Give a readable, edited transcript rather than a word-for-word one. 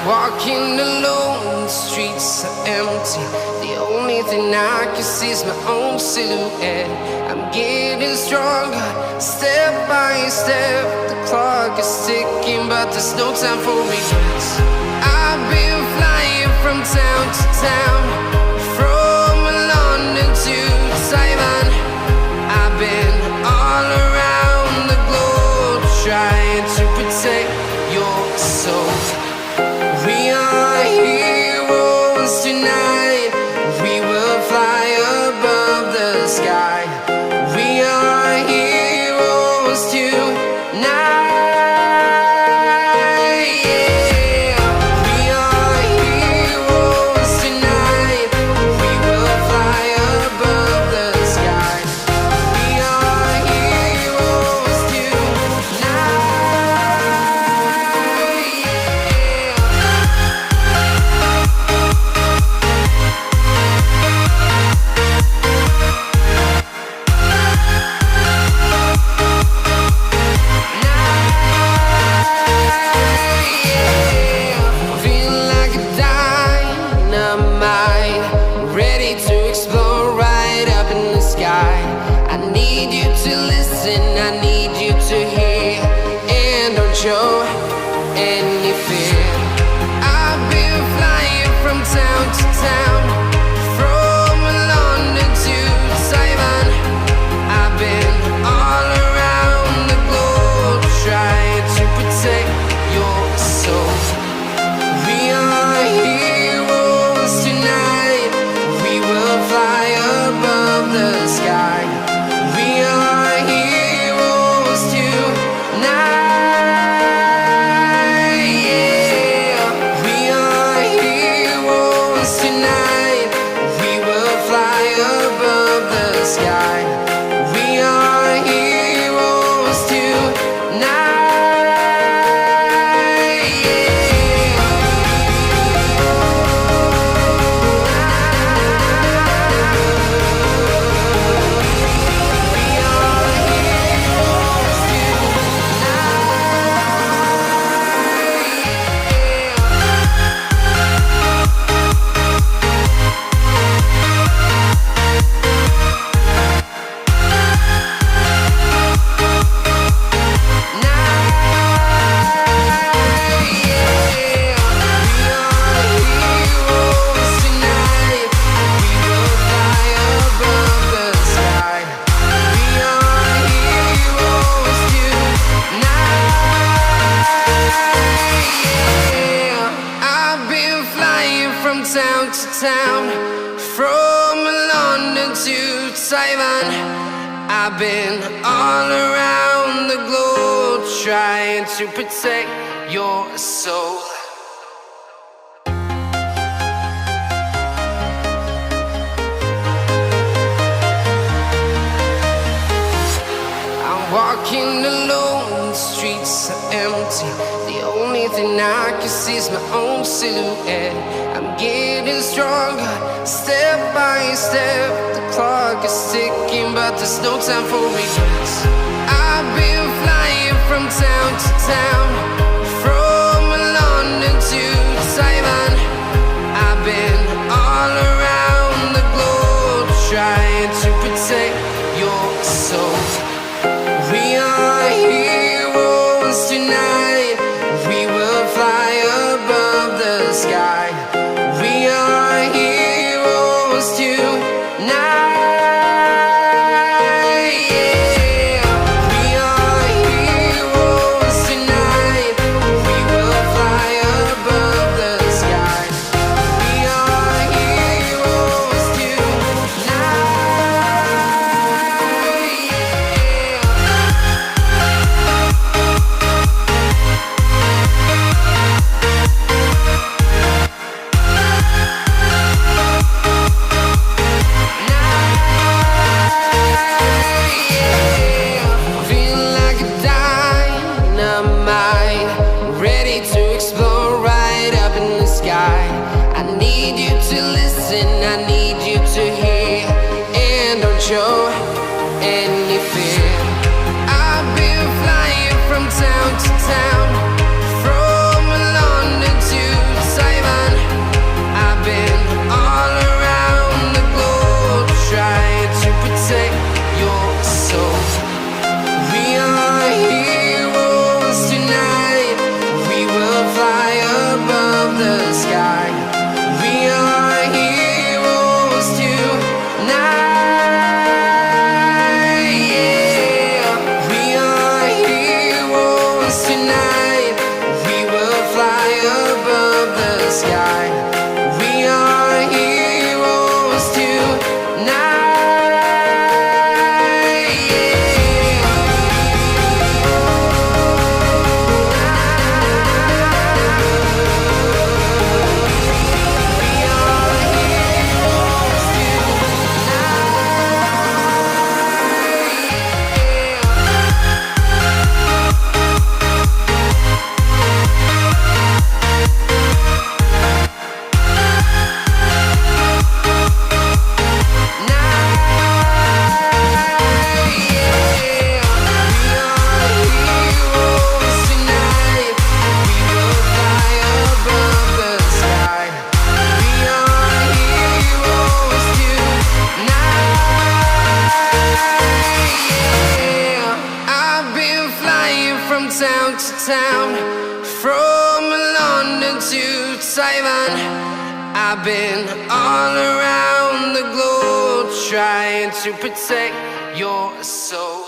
Walking alone, the streets are empty. The only thing I can see is my own silhouette. I'm getting stronger, step by step. The clock is ticking, but there's no time for regrets. I've been flying from town to town, from London to Taiwan. I've been all around the globe, trying to protect your soul. We are heroes tonight. We will fly above the sky. We are heroes tonight. Yeah. We are heroes tonight. We will fly above the sky. We are heroes tonight. Show any fear. I've been flying from town to town, from London to Taiwan. I've been all around the globe, trying to protect your soul. We are heroes tonight. We will fly above the sky. We are heroes tonight. Town to town, from London to Taiwan. I've been all around the globe, trying to protect your soul. I'm walking alone, the streets are empty. The only thing I can see is my own silhouette. I'm getting stronger, step by step. The clock is ticking, but there's no time for regrets. I've been flying from town to town, from London to Taiwan. I've been all around the globe, trying to protect your soul. We are heroes tonight. We will fly above the sky. We are heroes tonight. Yeah. We are heroes tonight. sky. We are heroes tonight. Town to town, from London to Taiwan. I've been all around the globe trying to protect your soul.